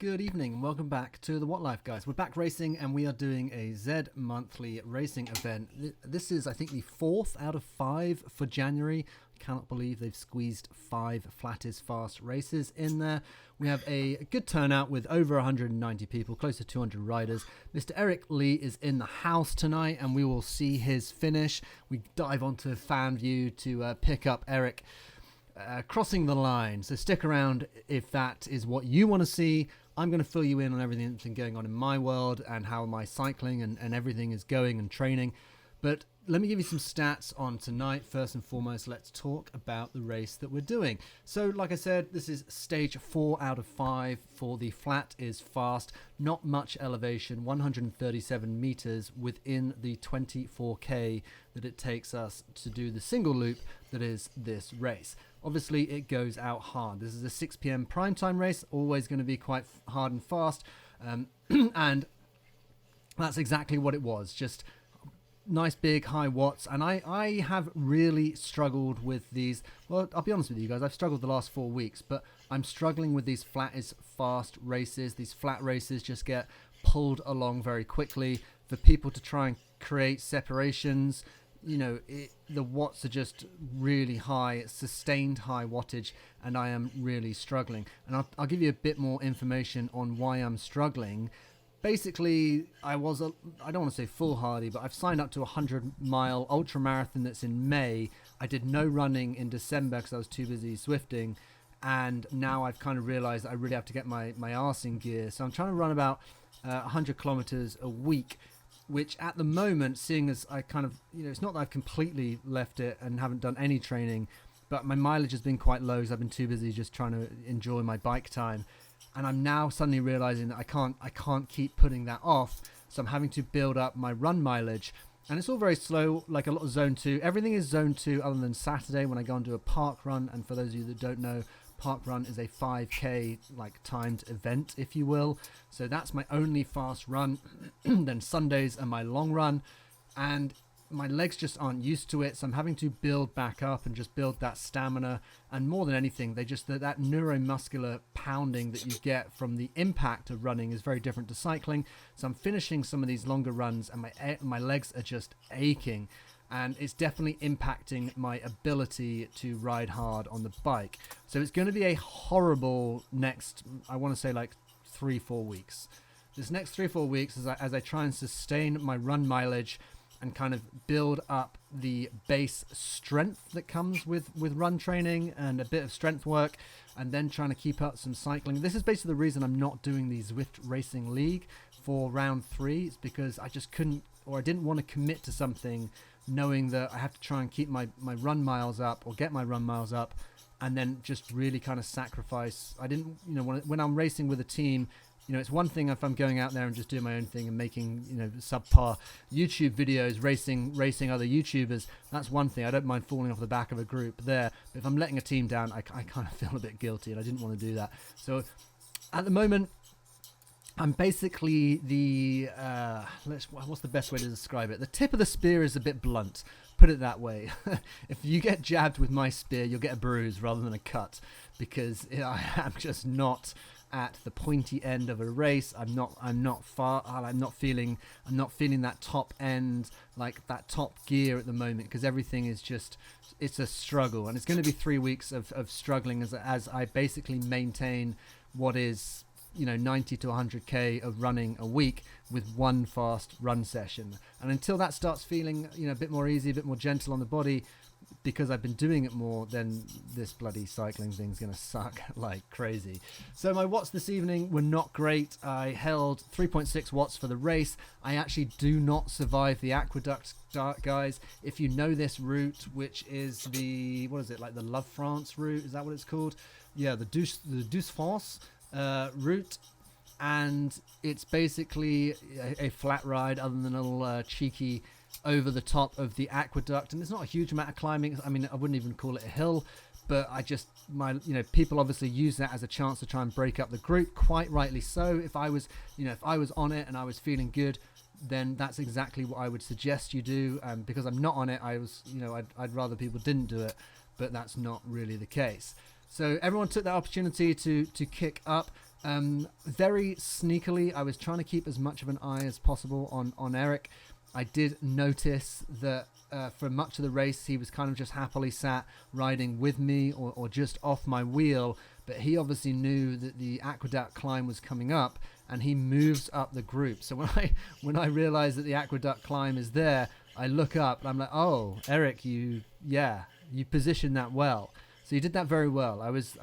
good evening and welcome back to the What Life, guys. We're back racing and we are doing a Z monthly racing event. This is, I think, the 4th out of 5 for January. I cannot believe they've squeezed 5 Flat is Fast races in there. We have a good turnout with over 190 people, close to 200 riders. Mr. Eric Lee is in the house tonight and we will see his finish. We dive onto fan view to pick up Eric crossing the line. So stick around if that is what you want to see. I'm going to fill you in on everything that's been going on in my world and how my cycling and everything is going and training. But let me give you some stats on tonight. First and foremost, let's talk about the race that we're doing. So like I said, this is stage 4 out of 5 for the Flat is Fast. Not much elevation, 137 meters within the 24k that it takes us to do the single loop that is this race. Obviously, it goes out hard. This is a 6 p.m. primetime race, always going to be quite hard and fast. And that's exactly what it was. Just nice big high watts. And I have really struggled with these. Well, I'll be honest with you guys. I've struggled the last 4 weeks, but I'm struggling with these Flat is Fast races. These flat races just get pulled along very quickly. For people to try and create separations, you know, the watts are just really high. It's sustained high wattage, and I am really struggling. And I'll give you a bit more information on why I'm struggling. Basically, I don't want to say foolhardy, but I've signed up to a 100-mile ultra marathon that's in May. I did no running in December because I was too busy Zwifting, and now I've kind of realized that I really have to get my arse in gear. So I'm trying to run about 100 kilometers a week, which at the moment, seeing as I kind of, you know, it's not that I've completely left it and haven't done any training, but my mileage has been quite low because I've been too busy just trying to enjoy my bike time. And I'm now suddenly realizing that I can't keep putting that off. So I'm having to build up my run mileage. And it's all very slow, like a lot of zone 2. Everything is zone 2 other than Saturday when I go and do a park run. And for those of you that don't know, park run is a 5k like timed event, if you will. So that's my only fast run. Then Sundays are my long run, and my legs just aren't used to it, so I'm having to build back up and just build that stamina. And more than anything, that neuromuscular pounding that you get from the impact of running is very different to cycling. So I'm finishing some of these longer runs and my legs are just aching, and it's definitely impacting my ability to ride hard on the bike. So it's going to be a horrible next, I want to say, like 3-4 weeks. This next 3-4 weeks, as I try and sustain my run mileage and kind of build up the base strength that comes with run training and a bit of strength work, and then trying to keep up some cycling. This is basically the reason I'm not doing the Zwift Racing League for round 3. It's because I just couldn't, or I didn't want to commit to something knowing that I have to try and keep my run miles up or get my run miles up, and then just really kind of sacrifice. I didn't, you know, when I'm racing with a team, you know, it's one thing if I'm going out there and just doing my own thing and making, you know, subpar YouTube videos, racing other YouTubers. That's one thing. I don't mind falling off the back of a group there. But if I'm letting a team down, I kind of feel a bit guilty, and I didn't want to do that. So at the moment, I'm basically what's the best way to describe it? The tip of the spear is a bit blunt. Put it that way. If you get jabbed with my spear, you'll get a bruise rather than a cut, because I am just not at the pointy end of a race. I'm not feeling that top end, like that top gear at the moment, because everything is just, it's a struggle. And it's going to be 3 weeks of struggling as I basically maintain what is, you know, 90 to 100k of running a week with one fast run session. And until that starts feeling, you know, a bit more easy, a bit more gentle on the body, because I've been doing it more, then this bloody cycling thing's going to suck like crazy. So my watts this evening were not great. I held 3.6 watts for the race. I actually do not survive the aqueduct, guys. If you know this route, which is the, what is it, like the Love France route? Is that what it's called? Yeah, the Douce France route. And it's basically a flat ride other than a little cheeky over the top of the aqueduct, and it's not a huge amount of climbing. I mean, I wouldn't even call it a hill, but people obviously use that as a chance to try and break up the group, quite rightly so. If I was on it and I was feeling good, then that's exactly what I would suggest you do. Because I'm not on it, I'd rather people didn't do it, but that's not really the case. So everyone took that opportunity to kick up. Very sneakily, I was trying to keep as much of an eye as possible on Eric. I did notice that for much of the race, he was kind of just happily sat riding with me or just off my wheel. But he obviously knew that the aqueduct climb was coming up, and he moves up the group. So when I realize that the aqueduct climb is there, I look up and I'm like, oh, Eric, you positioned that well. So you did that very well. I was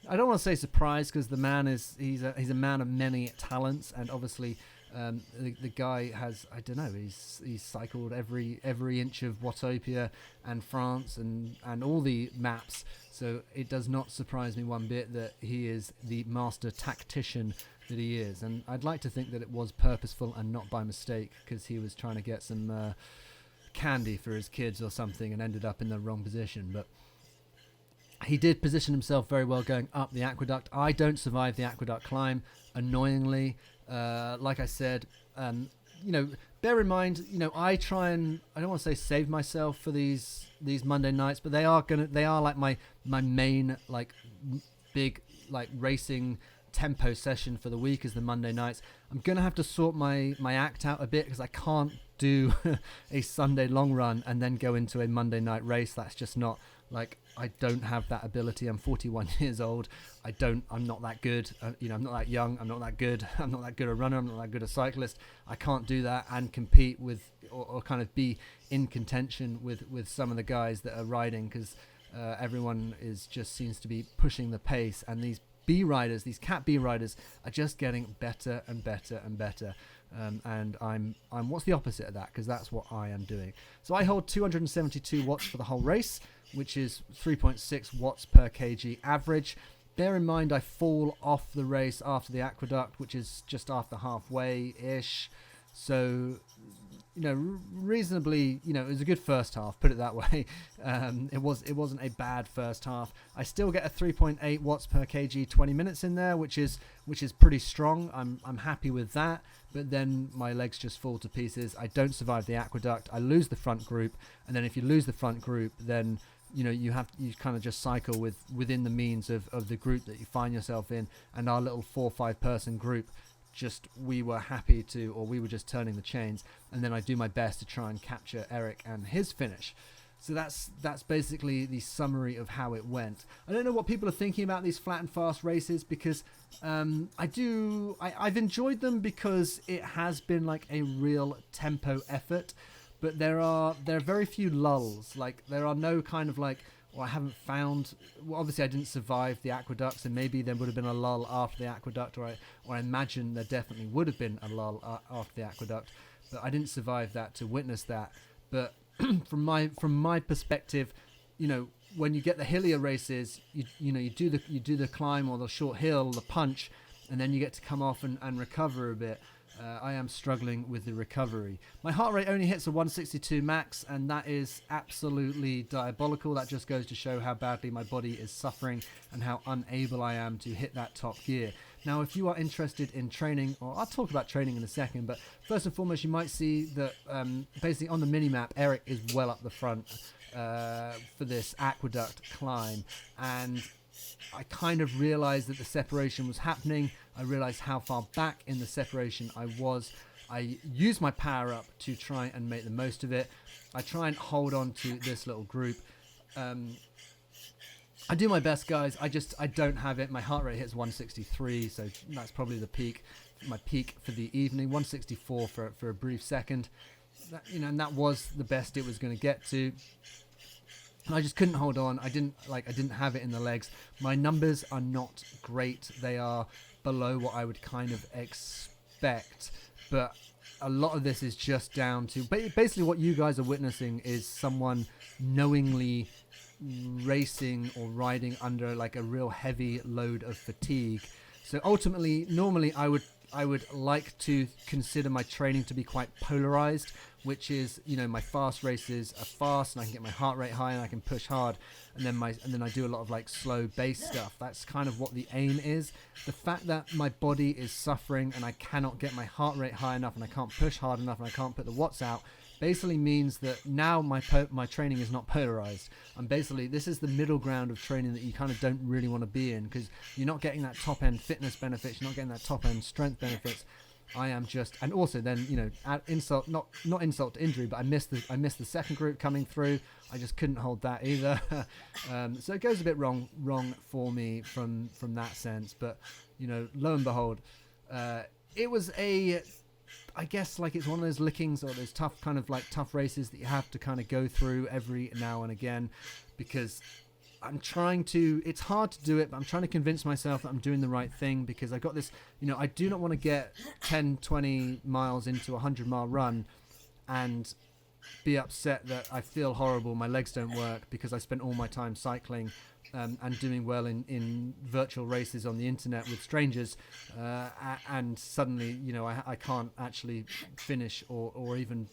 I don't want to say surprised, because the man he's a man of many talents, and obviously the guy has, I don't know, he's cycled every inch of Watopia and France and all the maps. So it does not surprise me one bit that he is the master tactician that he is. And I'd like to think that it was purposeful and not by mistake, because he was trying to get some candy for his kids or something and ended up in the wrong position. But he did position himself very well going up the aqueduct. I don't survive the aqueduct climb, annoyingly. Like I said, bear in mind, I try and, I don't want to say save myself for these Monday nights, but they are like my main like big like racing tempo session for the week is the Monday nights. I'm gonna have to sort my act out a bit, because I can't do a Sunday long run and then go into a Monday night race. That's just not, like, I don't have that ability. I'm 41 years old. I'm not that good. I'm not that young. I'm not that good. I'm not that good a runner. I'm not that good a cyclist. I can't do that and compete with or kind of be in contention with some of the guys that are riding, because everyone seems to be pushing the pace, and these B riders, these Cat B riders, are just getting better and better and better. And I'm what's the opposite of that? Because that's what I am doing. So I hold 272 watts for the whole race, which is 3.6 watts per kg average. Bear in mind, I fall off the race after the aqueduct, which is just after halfway-ish. So, reasonably, it was a good first half, put it that way. It wasn't a bad first half. I still get a 3.8 watts per kg 20 minutes in there, which is pretty strong. I'm happy with that. But then my legs just fall to pieces. I don't survive the aqueduct. I lose the front group, and then if you lose the front group, then you kind of just cycle within the means of the group that you find yourself in. And our little 4 or 5 person group, we were happy to, or we were just turning the chains, and then I do my best to try and capture Eric and his finish. So that's basically the summary of how it went. I don't know what people are thinking about these flat and fast races, because I've enjoyed them because it has been like a real tempo effort, but there are very few lulls. Like, there are no kind of like, I haven't found, obviously I didn't survive the aqueduct, so maybe there would have been a lull after the aqueduct, or I imagine there definitely would have been a lull after the aqueduct, but I didn't survive that to witness that. But from my perspective, when you get the hillier races, you do the climb or the short hill, the punch, and then you get to come off and recover a bit. I am struggling with the recovery. My heart rate only hits a 162 max, and that is absolutely diabolical. That just goes to show how badly my body is suffering and how unable I am to hit that top gear. Now, if you are interested in training, or I'll talk about training in a second, but first and foremost, you might see that basically on the mini-map, Eric is well up the front for this aqueduct climb, and I kind of realized that the separation was happening. I realized how far back in the separation I was. I used my power up to try and make the most of it. I try and hold on to this little group. I do my best, guys. I don't have it. My heart rate hits 163, so that's probably my peak for the evening. 164 for a brief second. And that was the best it was going to get to. And I just couldn't hold on. I didn't have it in the legs. My numbers are not great. They are below what I would kind of expect. But a lot of this is just down to basically what you guys are witnessing is someone knowingly racing or riding under like a real heavy load of fatigue. So ultimately, normally I would like to consider my training to be quite polarized, which is, my fast races are fast and I can get my heart rate high and I can push hard, and then I do a lot of like slow base stuff. That's kind of what the aim is. The fact that my body is suffering and I cannot get my heart rate high enough and I can't push hard enough and I can't put the watts out basically means that now my training is not polarized. This is the middle ground of training that you kind of don't really want to be in, because you're not getting that top end fitness benefits, you're not getting that top end strength benefits. I am just, and also then, at insult, not insult to injury, but I missed the second group coming through. I just couldn't hold that either. So it goes a bit wrong for me from that sense. But lo and behold, it was I guess like it's one of those lickings or those tough races that you have to kind of go through every now and again, because it's hard to do it, but I'm trying to convince myself that I'm doing the right thing, because I got this, I do not want to get 10, 20 miles into a 100-mile run and be upset that I feel horrible, my legs don't work, because I spent all my time cycling and doing well in virtual races on the internet with strangers, and suddenly, I can't actually finish or even,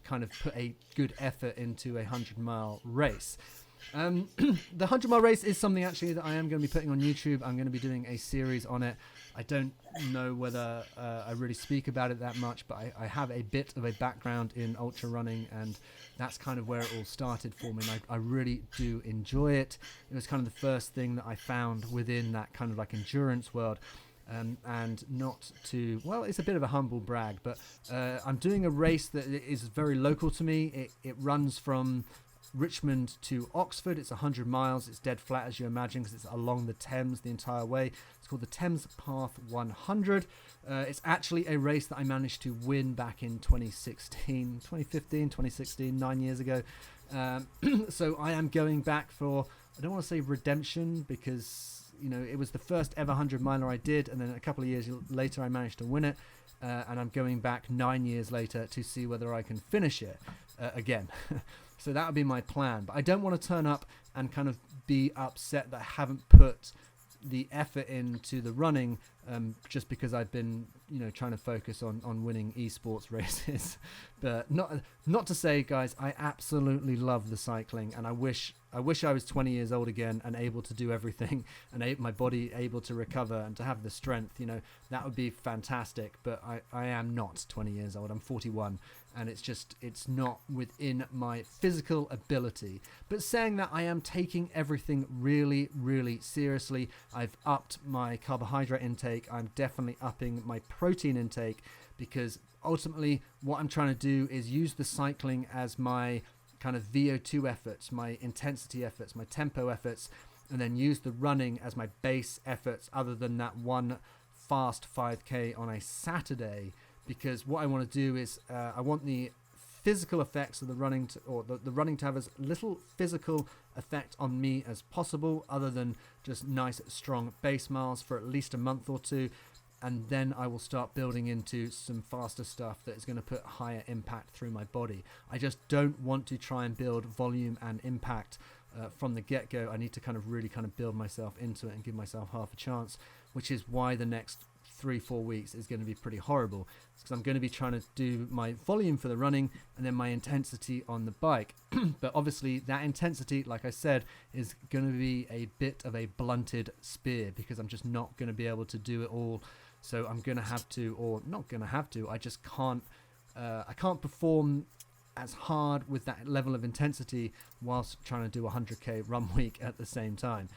kind of put a good effort into a 100-mile race. The 100-mile race is something actually that I am going to be putting on YouTube. I'm going to be doing a series on it. I don't know whether I really speak about it that much, but I have a bit of a background in ultra running, and that's kind of where it all started for me. And I really do enjoy it. It was kind of the first thing that I found within that kind of like endurance world. And not to, well, it's a bit of a humble brag, but I'm doing a race that is very local to me. It runs from Richmond to Oxford. It's 100 miles. It's dead flat, as you imagine, because it's along the Thames the entire way. It's called the Thames Path 100. It's actually a race that I managed to win back in 2016, 9 years ago. So I am going back for, I don't want to say redemption, because it was the first ever 100 miler I did, and then a couple of years later I managed to win it, and I'm going back 9 years later to see whether I can finish it again. So that would be my plan. But I don't want to turn up and kind of be upset that I haven't put the effort into the running, just because I've been, trying to focus on winning esports races. But not to say, guys, I absolutely love the cycling, and I wish I was 20 years old again and able to do everything, and my body able to recover and to have the strength. That would be fantastic. But I am not 20 years old. I'm 41, and it's not within my physical ability. But saying that, I am taking everything really, really seriously. I've upped my carbohydrate intake. I'm definitely upping my protein intake, because ultimately what I'm trying to do is use the cycling as my kind of VO2 efforts, my intensity efforts, my tempo efforts, and then use the running as my base efforts, other than that one fast 5k on a Saturday. Because what I want to do is I want the physical effects of the running the running to have as little physical effect on me as possible, other than just nice strong base miles for at least a month or two, and then I will start building into some faster stuff that is going to put higher impact through my body. I just don't want to try and build volume and impact from the get-go. I need to kind of really kind of build myself into it and give myself half a chance, which is why the next 3-4 weeks is going to be pretty horrible, because I'm going to be trying to do my volume for the running and then my intensity on the bike. But obviously that intensity, like I said, is going to be a bit of a blunted spear, because I'm just not going to be able to do it all. So I'm going to have to, or not going to have to, I just can't, I can't perform as hard with that level of intensity whilst trying to do a 100k run week at the same time.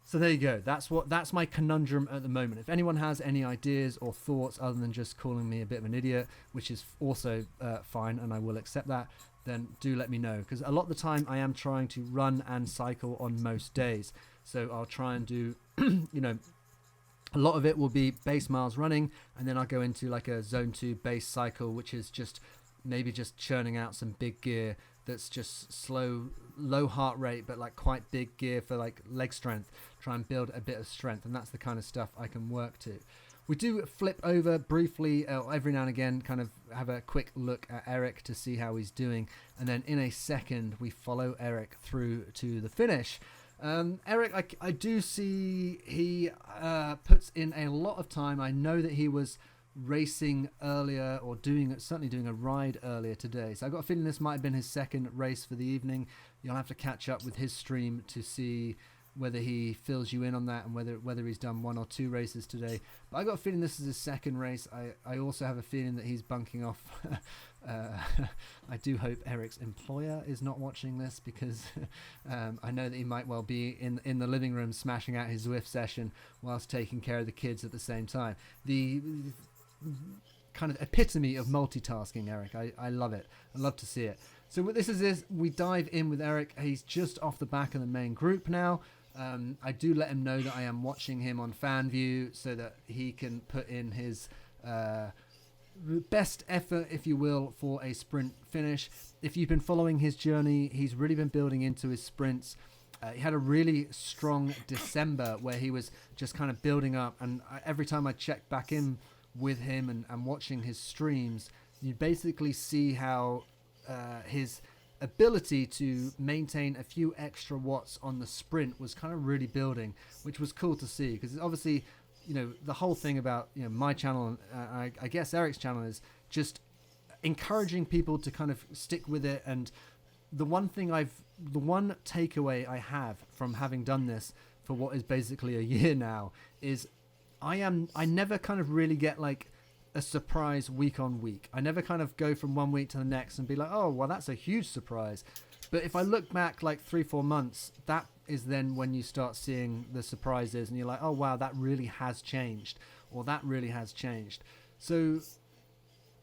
So there you go. That's my conundrum at the moment. If anyone has any ideas or thoughts other than just calling me a bit of an idiot, which is also fine, and I will accept that, then do let me know. Because a lot of the time I am trying to run and cycle on most days. So I'll try and do, a lot of it will be base miles running, and then I'll go into like a zone 2 base cycle, which is just maybe just churning out some big gear that's just slow, low heart rate, but like quite big gear for like leg strength. Try and build a bit of strength, and that's the kind of stuff I can work to. We do flip over briefly every now and again, kind of have a quick look at Eric to see how he's doing, and then in a second we follow Eric through to the finish. Eric, I do see he puts in a lot of time. I know that he was racing earlier, or certainly doing a ride earlier today. So I got a feeling this might have been his second race for the evening. You'll have to catch up with his stream to see whether he fills you in on that and whether he's done 1 or 2 races today. But I got a feeling this is his second race. I also have a feeling that he's bunking off. I do hope Eric's employer is not watching this, because I know that he might well be in the living room smashing out his Zwift session whilst taking care of the kids at the same time. The kind of epitome of multitasking, Eric. I love it. I love to see it. So what this is we dive in with Eric. He's just off the back of the main group now. I do let him know that I am watching him on fan view so that he can put in his best effort, if you will, for a sprint finish. If you've been following his journey, he's really been building into his sprints. He had a really strong December where he was just kind of building up, and every time I checked back in with him and watching his streams, you basically see how his ability to maintain a few extra watts on the sprint was kind of really building, which was cool to see, because obviously, you know, the whole thing about, you know, my channel, I guess Eric's channel, is just encouraging people to kind of stick with it. And the one takeaway I have from having done this for what is basically a year now is I never kind of really get like a surprise week on week. I never kind of go from one week to the next and be like, oh, well, that's a huge surprise. But if I look back like 3-4 months, that is then when you start seeing the surprises and you're like, oh, wow, that really has changed, or that really has changed. So,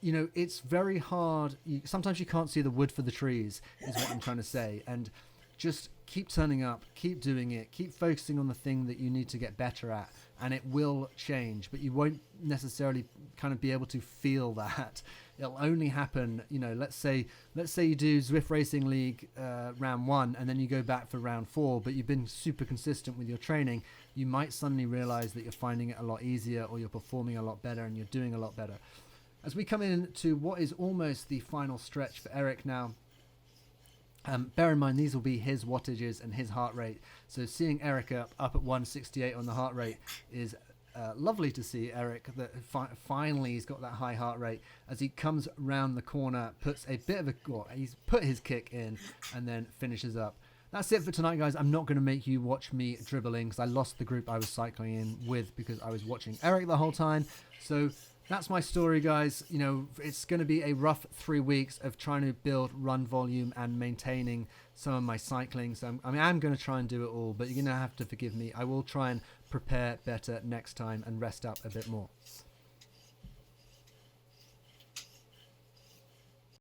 you know, it's very hard. Sometimes you can't see the wood for the trees, is what I'm trying to say. And just keep turning up, keep doing it, keep focusing on the thing that you need to get better at, and it will change. But you won't necessarily kind of be able to feel that. It'll only happen, you know, let's say you do Zwift Racing League round 1, and then you go back for round 4, but you've been super consistent with your training. You might suddenly realize that you're finding it a lot easier, or you're performing a lot better, and you're doing a lot better. As we come into what is almost the final stretch for Eric now, bear in mind these will be his wattages and his heart rate. So seeing Eric up at 168 on the heart rate is lovely to see. Eric that finally he's got that high heart rate as he comes round the corner, puts a bit of a he's put his kick in and then finishes up. That's it for tonight, guys. I'm not going to make you watch me dribbling because I lost the group I was cycling in with because I was watching Eric the whole time. So that's my story, guys. You know, it's going to be a rough 3 weeks of trying to build run volume and maintaining some of my cycling. So I'm going to try and do it all, but you're going to have to forgive me. I will try and prepare better next time and rest up a bit more.